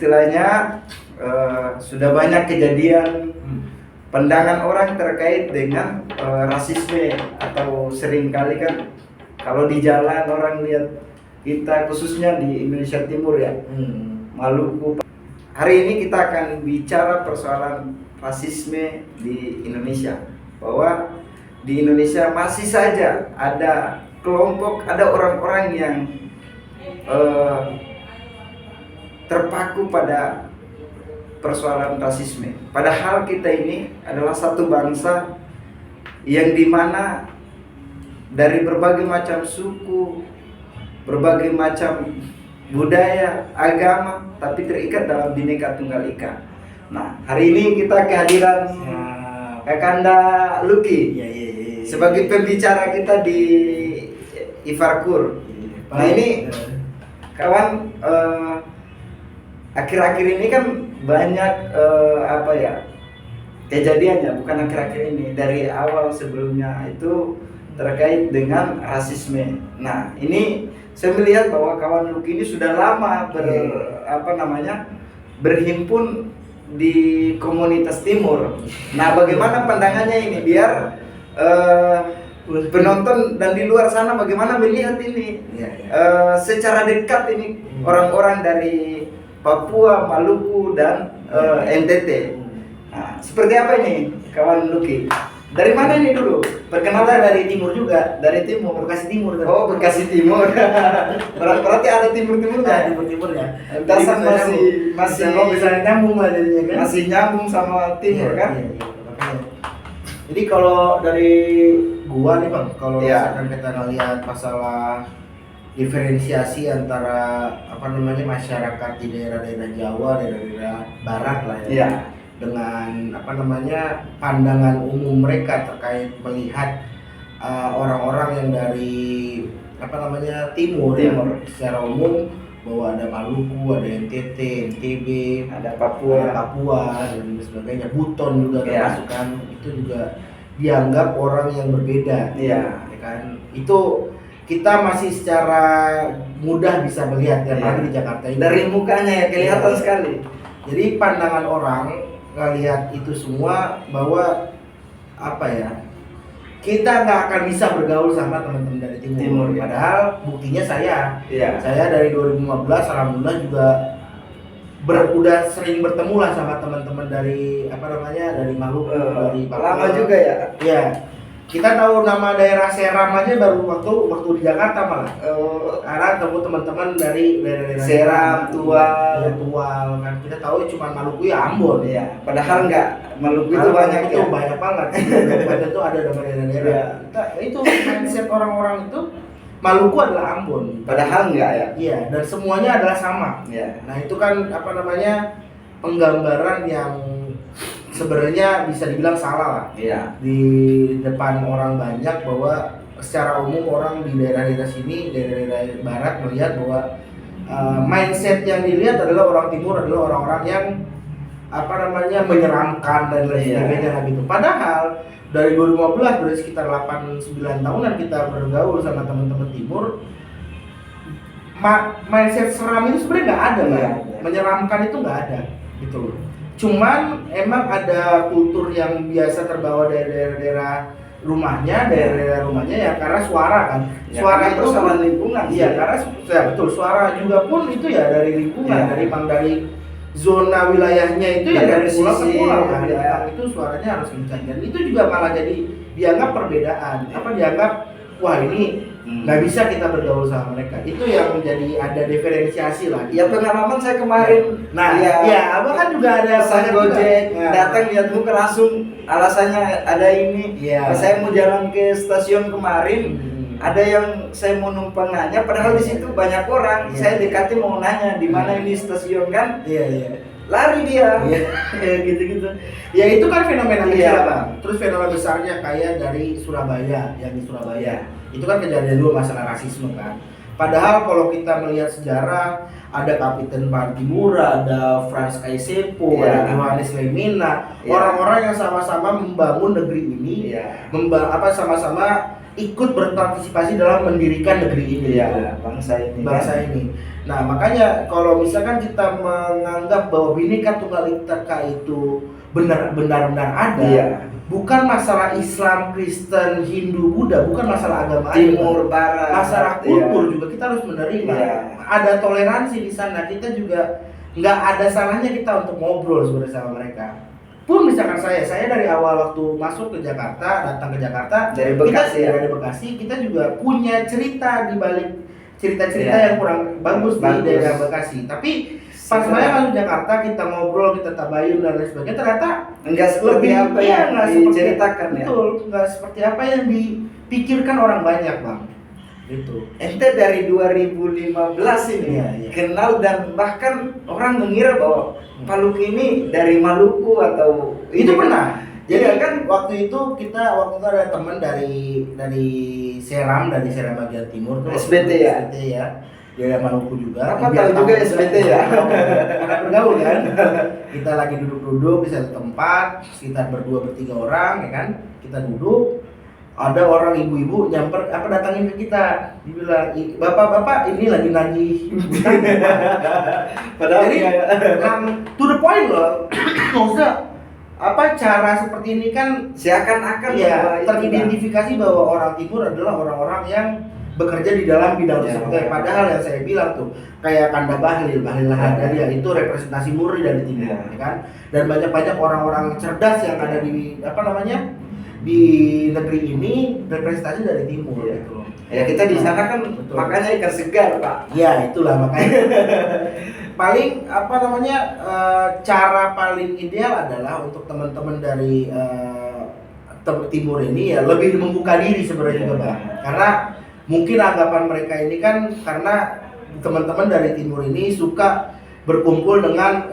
Istilahnya sudah banyak kejadian pandangan orang terkait dengan rasisme, atau seringkali kan kalau di jalan orang lihat kita, khususnya di Indonesia Timur ya, Maluku. Hari ini kita akan bicara persoalan rasisme di Indonesia, bahwa di Indonesia masih saja ada kelompok, ada orang-orang yang terpaku pada persoalan rasisme. Padahal kita ini adalah satu bangsa yang dimana dari berbagai macam suku, berbagai macam budaya, agama, tapi terikat dalam Bhinneka Tunggal Ika. Nah, hari ini kita kehadiran Kakanda Lucky sebagai pembicara kita di Ifarkur. Nah, ini kawan, akhir-akhir ini kan banyak kejadiannya, bukan akhir-akhir ini, dari awal sebelumnya itu terkait dengan rasisme. Nah, ini saya melihat bahwa kawan Lucky ini sudah lama berhimpun di komunitas Timur. Nah, bagaimana pandangannya ini, biar penonton dan di luar sana bagaimana melihat ini secara dekat ini orang-orang dari Papua, Maluku, dan NTT. Nah, seperti apa ini kawan Lucky? Dari mana ini dulu? Perkenalan. Dari timur juga, dari timur, Bekasi Timur. Oh, Bekasi Timur. Berarti ada timur-timurnya. Nah, timur-timurnya. Entasan masih kalau misalnya nyambung lah jadinya kan. Masih nyambung sama timur kan? Iya. Jadi kalau dari gua nih Bang, kalau misalkan kita ngelihat masalah diferensiasi antara masyarakat di daerah-daerah Jawa, daerah-daerah barat lah ya. Dengan pandangan umum mereka terkait melihat orang-orang yang dari timur. Secara umum bahwa ada Maluku, ada NTT, NTB, ada Papua, dan sebagainya, Buton juga termasuk kan, itu juga dianggap orang yang berbeda. Ya kan? Itu kita masih secara mudah bisa melihat apalagi di Jakarta ini. Dari mukanya ya kelihatan sekali. Jadi pandangan orang ngelihat itu semua bahwa kita nggak akan bisa bergaul sama teman-teman dari timur. Padahal buktinya saya dari 2015 alhamdulillah juga udah sering bertemu lah sama teman-teman dari dari Maluku, dari Papua. Lama juga ya. Iya. Kita tahu nama daerah Seram aja baru waktu di Jakarta malah. Karena ketemu teman-teman dari daerah Seram, Tual kan. Kita tahu cuma Maluku ya Ambon. Iya. Padahal enggak, Maluku itu banyak itu banyak banget. Itu ada nama daerah-daerah. Itu mindset orang-orang itu Maluku adalah Ambon. Padahal enggak ya. Iya, dan semuanya adalah sama. Iya. Nah, itu kan penggambaran yang sebenarnya bisa dibilang salah lah. Iya. Di depan orang banyak, bahwa secara umum orang di daerah-daerah sini, daerah-daerah barat melihat bahwa mindset yang dilihat adalah orang timur adalah orang-orang yang menyeramkan dan lain sebagainya gitu. Padahal dari 2015 berarti sekitar 8-9 tahunan kita bergaul sama teman-teman timur, mindset seram itu sebenarnya nggak ada lah. Menyeramkan itu nggak ada gitu loh. Cuman emang ada kultur yang biasa terbawa dari daerah-daerah rumahnya ya, karena suara kan. Ya, suara itu persoalan lingkungan. Iya, karena betul, suara juga pun itu ya dari lingkungan, dari zona wilayahnya itu ya dari pulau ke pulau kan. Itu suaranya harus kencang, dan itu juga malah jadi dianggap perbedaan. Dianggap wah ini nggak bisa kita bergaul sama mereka. Itu yang menjadi ada diferensiasi lah. Ya, pengalaman saya kemarin. Abang kan juga ada pesan Gojek, datang lihat muka langsung alasannya ada ini. Pas saya mau jalan ke stasiun kemarin, ada yang saya mau numpang nanya, padahal di situ banyak orang. Saya dekati mau nanya di mana ini stasiun kan. Lari dia. Gitu-gitu. Ya itu kan fenomena kecil Bang. Terus fenomena besarnya kayak dari Surabaya, yang di Surabaya. Itu kan kejadian dulu masalah rasisme kan. Padahal kalau kita melihat sejarah, ada Kapiten Partimura, ada Frans Kaisepo, ada Johannes Lemina, orang-orang yang sama-sama membangun negeri ini, sama-sama ikut berpartisipasi dalam mendirikan negeri ini, Iya, bangsa ini. Nah, makanya kalau misalkan kita menganggap bahwa Bhinneka Tunggal Ika itu benar-benar ada, iya, bukan masalah Islam, Kristen, Hindu, Buddha, bukan masalah agama, timur, barat, masalah iya. kultur juga kita harus menerima. Iya. Ada toleransi di sana. Kita juga nggak ada salahnya kita untuk ngobrol sebenarnya sama mereka. Pun misalkan saya dari awal waktu masuk ke Jakarta, datang ke Jakarta Dari Bekasi, kita ya? dari Bekasi, kita juga punya cerita di balik cerita-cerita Iya. yang kurang bagus di daerah Bekasi. Tapi pas saya masuk Jakarta, kita ngobrol, kita tabayun dan lain sebagainya, ternyata enggak seperti apa yang nggak seperti- diceritakan ya. Betul, nggak seperti apa yang dipikirkan orang banyak, Bang. Gitu. Ente dari 2015 ini Iya, iya. kenal dan bahkan orang mengira bahwa Maluku ini dari Maluku atau Itu pernah. Jadi Iya kan waktu itu ada teman dari Seram, dari Seram bagian timur tuh. SBT ya? SBT ya. Dia dari Maluku juga. Apa Dia tahu juga SBT ya? Karena bergaul kan. Kita lagi duduk-duduk di satu tempat, sekitar berdua bertiga orang ya kan. Kita duduk. Ada orang ibu-ibu datangin ke kita, dibilang, bapak-bapak ini lagi nagih hutang." Padahal Jadi to the point loh. Maksudnya cara seperti ini kan seakan-akan bahwa ya itu teridentifikasi bahwa orang timur adalah orang-orang yang bekerja di dalam bidang Ya. tersebut. Padahal yang saya bilang tuh kayak Kanda Bahlil Lahadalia itu representasi murni dari timur, Ya. ya kan? Dan banyak orang-orang cerdas yang ada di di negeri ini representasi dari timur, Iya. gitu. ya kita di sana kan Betul. makanya ikan segar, Pak. Ya itulah makanya paling cara paling ideal adalah untuk teman-teman dari timur ini ya lebih membuka diri sebenarnya juga, Bang. Karena mungkin anggapan mereka ini kan karena teman-teman dari timur ini suka berkumpul dengan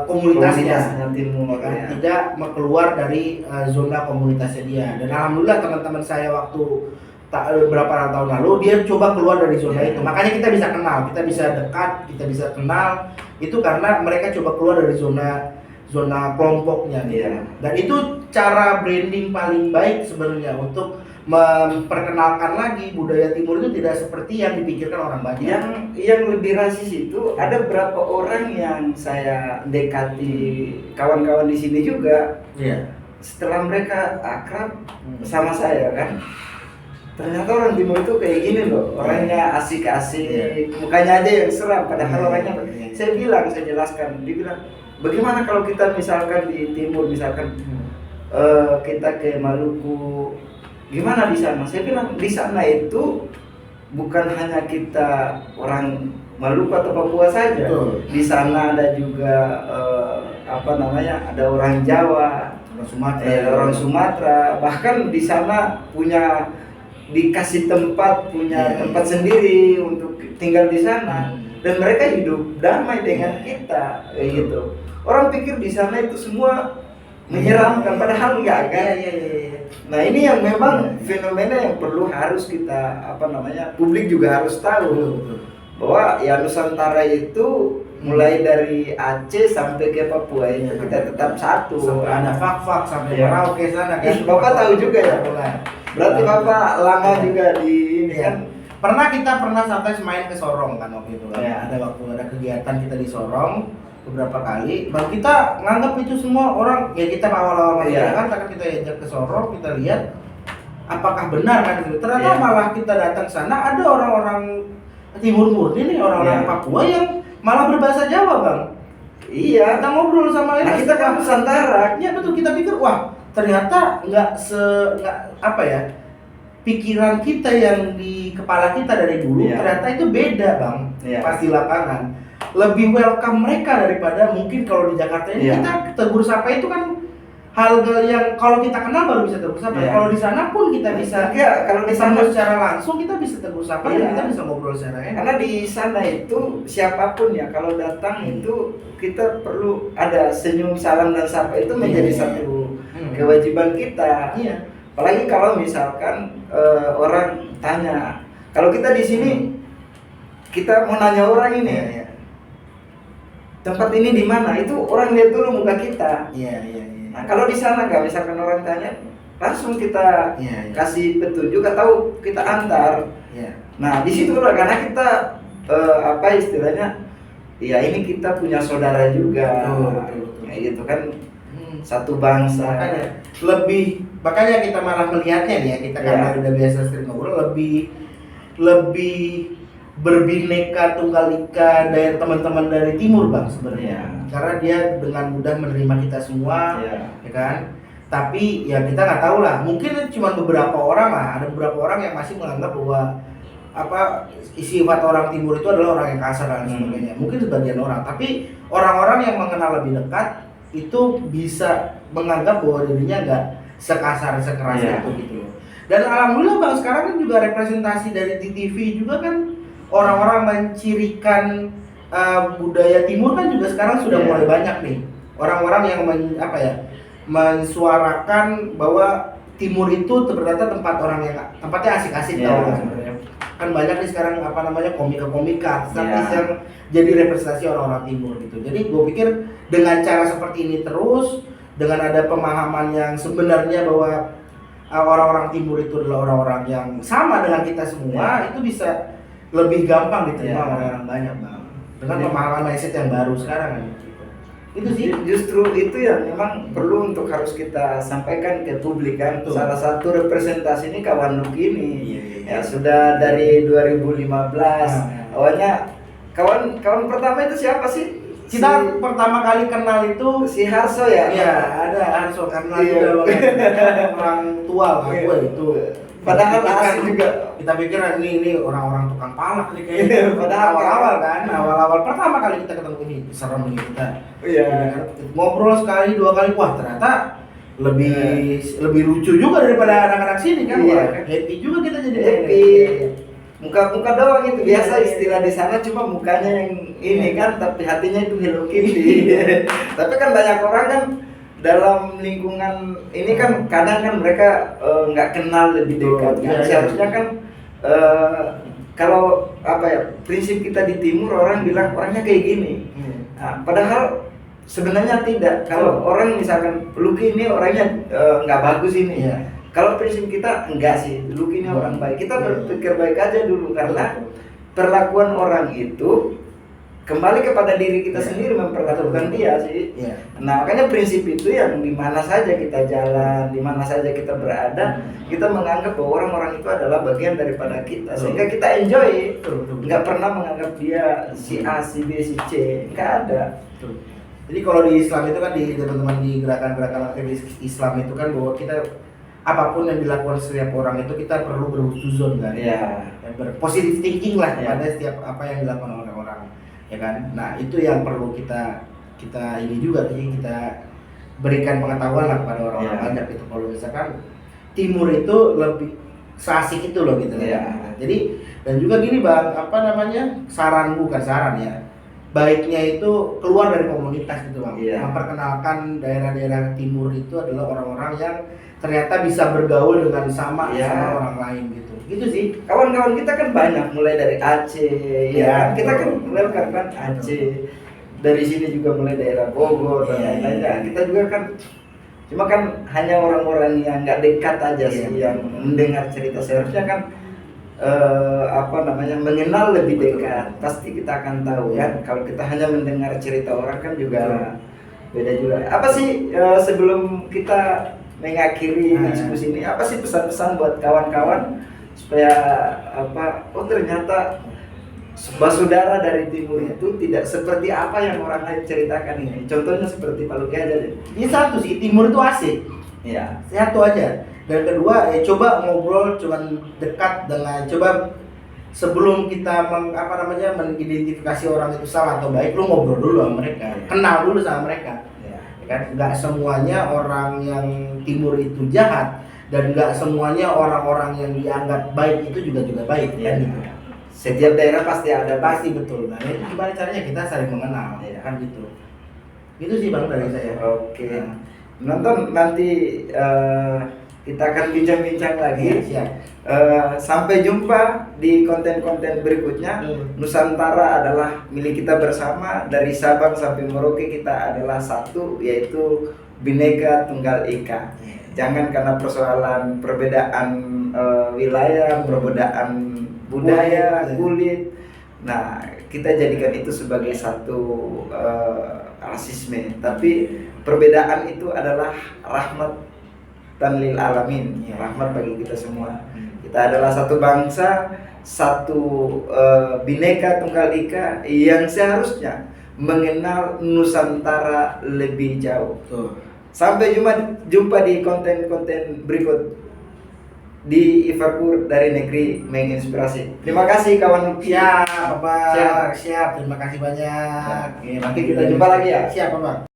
komunitasnya, timur kan? ya. Tidak keluar dari zona komunitasnya dia. Dan alhamdulillah teman-teman saya waktu beberapa tahun lalu dia coba keluar dari zona itu. Makanya kita bisa kenal, kita bisa dekat, kita bisa kenal. Itu karena mereka coba keluar dari zona kelompoknya gitu. Iya. Dan itu cara branding paling baik sebenarnya untuk memperkenalkan lagi budaya timur itu tidak seperti yang dipikirkan orang banyak. Yang lebih rasis itu ada beberapa orang yang saya dekati, kawan-kawan di sini juga. Iya. Setelah mereka akrab sama saya kan, ternyata orang timur itu kayak gini loh, orangnya asik-asik, mukanya aja yang seram, padahal orangnya. Saya jelaskan, dibilang bagaimana kalau kita misalkan di timur, misalkan kita ke Maluku, gimana di sana? Saya bilang di sana itu bukan hanya kita orang Maluku atau Papua saja. Betul. Di sana ada juga ada orang Jawa, orang Sumatera, bahkan di sana dikasih tempat, tempat sendiri untuk tinggal di sana, dan mereka hidup damai dengan kita, kayak gitu. Orang pikir di sana itu semua menyeramkan, padahal enggak kan? Nah ini yang memang fenomena yang harus kita publik juga harus tahu bahwa ya Nusantara itu mulai dari Aceh sampai ke Papua itu kita tetap satu. Sampai ada fak-fak sampai Ya. Merauke sana kan. Bapak tahu juga ya? Berarti Bapak lama juga di ini Ya. kan? Kita pernah sampai main ke Sorong kan waktu itu kan. Ya. Ada waktu ada kegiatan kita di Sorong beberapa kali. Bang kita nganggap itu semua orang ya kita awal-awal masuk Ya. Jakarta kan kita ajak ke Sorong, kita lihat apakah benar kan gitu. Ternyata Ya. malah kita datang sana ada orang-orang timur murni nih, orang-orang Ya. Papua yang malah berbahasa Jawa, Bang. Iya. Kita ngobrol sama Nah, kita kan Nusantara. Ya betul, kita pikir wah ternyata nggak pikiran kita yang di kepala kita dari dulu Iya. ternyata itu beda, Bang. Iya. Pas di lapangan lebih welcome mereka daripada mungkin kalau di Jakarta ini Iya. kita tegur sapa itu kan hal yang kalau kita kenal baru bisa tegur sapa. Iya. Kalau di sana pun kita bisa Iya, kalau di sana secara langsung kita bisa tegur sapa Iya. dan kita bisa ngobrol secara enak. karena di sana itu siapapun ya kalau datang itu kita perlu ada senyum, salam dan sapa itu menjadi satu kewajiban kita. Iya. Apalagi kalau misalkan orang tanya, kalau kita di sini kita mau nanya orang ini, Iya. tempat ini di mana, itu orang lihat dulu muka kita. Iya. Nah kalau di sana nggak, misalkan orang tanya langsung kita Iya, iya. kasih petunjuk atau kita antar. Iya. Nah di situ lah karena kita apa istilahnya, ya ini kita punya saudara juga, Betul. kayak gitu kan, satu bangsa. Makanya kita malah melihatnya nih ya, kita karena udah biasa sering ngobrol, lebih berbineka tunggal ika dari teman-teman dari timur bang sebenarnya. Karena dia dengan mudah menerima kita semua, ya kan. Tapi ya kita nggak tahu lah, mungkin cuma beberapa orang lah, ada beberapa orang yang masih menganggap bahwa sifat orang timur itu adalah orang yang kasar dan sebagainya. Mungkin sebagian orang, tapi orang-orang yang mengenal lebih dekat itu bisa menganggap bahwa dirinya nggak sekasar sekeras itu gitu loh. Dan alhamdulillah bang sekarang kan juga representasi dari di TV juga kan orang-orang mencirikan budaya timur kan juga sekarang sudah mulai banyak nih orang-orang yang mensuarakan bahwa timur itu ternyata tempatnya asik-asik tau kan sebenarnya. Kan banyak nih sekarang komika-komika artis yang jadi representasi orang-orang timur gitu. Jadi gue pikir dengan cara seperti ini terus, dengan ada pemahaman yang sebenarnya bahwa orang-orang timur itu adalah orang-orang yang sama dengan kita semua, itu bisa lebih gampang diterima orang banyak bang. Dengan pemahaman mindset yang baru sekarang kan. Itu sih justru itu yang memang perlu untuk harus kita sampaikan ke publik kan. Salah satu representasi ini kawan Luki ini. Ya sudah dari 2015. Awalnya kawan pertama itu siapa sih? Kita pertama kali kenal itu si Harso ya? Iya, ada Harso karena juga orang tua lah gue itu. Padahal asli juga. Kita pikir ini orang-orang tukang palak nih kayaknya. Padahal awal-awal pertama kali kita ketemu ini serem nih kita. Iya. Ngobrol sekali dua kali, wah ternyata lebih lucu juga daripada anak-anak sini kan. Happy juga kita jadi happy. Muka doang itu biasa istilah di sana, cuma mukanya yang ini kan, tapi hatinya itu Hello Kitty. Tapi kan banyak orang kan dalam lingkungan ini kan kadang kan mereka nggak kenal lebih dekat kan. Seharusnya kan kalau prinsip kita di timur orang bilang orangnya kayak gini. Nah, padahal sebenarnya tidak. Kalau orang misalkan Luki ini orangnya nggak bagus ini. Kalau prinsip kita enggak sih, Luki ini orang baik. Kita berpikir baik aja dulu karena perlakuan orang itu kembali kepada diri kita sendiri memperlakukan dia sih. Nah makanya prinsip itu yang di mana saja kita jalan, di mana saja kita berada, kita menganggap bahwa orang-orang itu adalah bagian daripada kita, sehingga kita enjoy. Nggak pernah menganggap dia si A, si B, si C, nggak ada. Jadi kalau di Islam itu kan di teman-teman di gerakan-gerakan aktivis Islam itu kan bahwa kita apapun yang dilakukan setiap orang itu kita perlu berhusnuzon kan, berpositif thinking lah pada setiap apa yang dilakukan oleh orang, ya kan. Nah itu yang perlu kita ini juga, jadi kita berikan pengetahuan lah kepada orang-orang banyak gitu. Kalau misalkan timur itu lebih seasik itu loh gitu ya. Jadi dan juga gini bang, bukan saran ya, baiknya itu keluar dari komunitas gitu bang, memperkenalkan daerah-daerah timur itu adalah orang-orang yang ternyata bisa bergaul dengan sama orang lain gitu sih. Kawan-kawan kita kan banyak, mulai dari Aceh, kita kan welcome kan Aceh, dari sini juga mulai daerah Bogor dan lain-lain. Kita juga kan, cuma kan hanya orang-orang yang nggak dekat aja sih yang mendengar cerita. Seharusnya kan mengenal lebih dekat, pasti kita akan tahu kan. Kalau kita hanya mendengar cerita orang kan juga beda juga. Apa sih sebelum kita mengakhiri diskusi ini, apa sih pesan-pesan buat kawan-kawan supaya ternyata saudara dari timur itu tidak seperti apa yang orang lain ceritakan ini. Contohnya seperti Pak Luki aja deh. Ini satu sih, timur itu asik. Satu aja. Dan kedua, coba ngobrol, cuman dekat dengan, coba sebelum kita mengidentifikasi orang itu salah atau baik, lu ngobrol dulu sama mereka, kenal dulu sama mereka. Kan nggak semuanya orang yang timur itu jahat, dan nggak semuanya orang-orang yang dianggap baik itu juga baik kan gitu. Setiap daerah pasti ada, betul. Nah itu gimana caranya kita saling mengenal kan gitu. Itu sih bang dari saya. Oke. Nonton nanti kita akan bincang-bincang lagi. Sampai jumpa di konten-konten berikutnya. Nusantara adalah milik kita bersama. Dari Sabang sampai Merauke kita adalah satu, yaitu Bhinneka Tunggal Ika. Jangan karena persoalan perbedaan wilayah, perbedaan budaya, kulit. Nah, kita jadikan itu sebagai satu rasisme. Tapi perbedaan itu adalah rahmat dan lil alamin, rahmat bagi kita semua. Kita adalah satu bangsa, satu Bhinneka Tunggal Ika yang seharusnya mengenal Nusantara lebih jauh. Sampai jumpa di konten-konten berikut di Ivakur dari negeri menginspirasi. Terima kasih kawan. Siap, Bapak. Siap. Terima kasih banyak. Nanti kita jumpa lagi ya. Siap, Bapak.